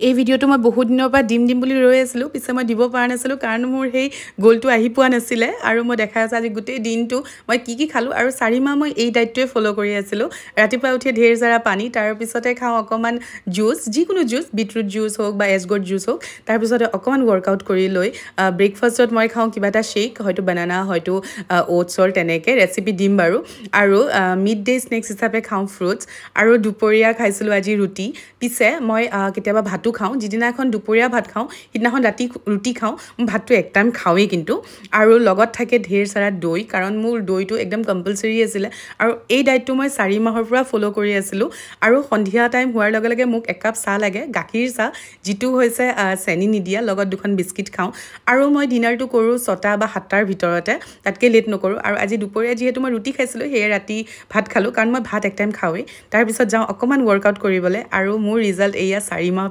এই ভিডিঅ'টো মই বহুত দিনৰ পৰা দিম বুলি ৰৈ আছিলোঁ, পিছে মই দিব পৰা নাছিলোঁ কাৰণ মোৰ সেই গ'লটো আহি পোৱা নাছিলে। আৰু মই দেখাই আছোঁ আজি গোটেই দিনটো মই কি খালোঁ। আৰু 4 মাহ মই এই ডায়েটটোৱে ফ'ল' কৰি আছিলোঁ। ৰাতিপুৱা উঠি ঢেৰ সাৰা পানী, তাৰপিছতে খাওঁ অকণমান জুচ, যিকোনো জুচ, বিটৰুট জুচ হওক বা এছগৰ্ড জুচ হওক। তাৰপিছতে অকণমান ৱৰ্কআউট কৰি লৈ ব্ৰেকফাষ্টত মই খাওঁ কিবা এটা শ্বেক, হয়তো বানানা, হয়তো অ'টছৰ, তেনেকৈ ৰেচিপি দিম বাৰু। আৰু মিড ডে স্নেক্স হিচাপে খাওঁ ফ্ৰুটছ। আৰু দুপৰীয়া খাইছিলোঁ আজি ৰুটি। পিছে মই কেতিয়াবা ভাতো খাওঁ, যিদিনাখন দুপৰীয়া ভাত খাওঁ সিদিনাখন ৰাতি ৰুটি খাওঁ। ভাতটো এক টাইম খাওঁৱেই কিন্তু। আৰু লগত থাকে ঢেৰ সাৰা দৈ, কাৰণ মোৰ দৈটো একদম কম্পালচৰি আছিলে। আৰু এই ডায়েটটো মই 4 মাহৰ পৰা ফ'ল' কৰি আছিলোঁ। আৰু সন্ধিয়া টাইম হোৱাৰ লগে লগে মোক একাপ চাহ লাগে, গাখীৰ চাহ, যিটো হৈছে চেনি নিদিয়া, লগত 2খন বিস্কিট খাওঁ। আৰু মই ডিনাৰটো কৰোঁ 6টা বা 7টাৰ ভিতৰতে, তাতকৈ লেট নকৰোঁ। আৰু আজি দুপৰীয়া যিহেতু মই ৰুটি খাইছিলোঁ, সেয়ে ৰাতি ভাত খালোঁ, কাৰণ মই ভাত এক টাইম খাওঁৱেই। তাৰপিছত যাওঁ অকণমান ৱৰ্কআউট কৰিবলৈ। আৰু মোৰ ৰিজাল্ট এয়া 4 মাহ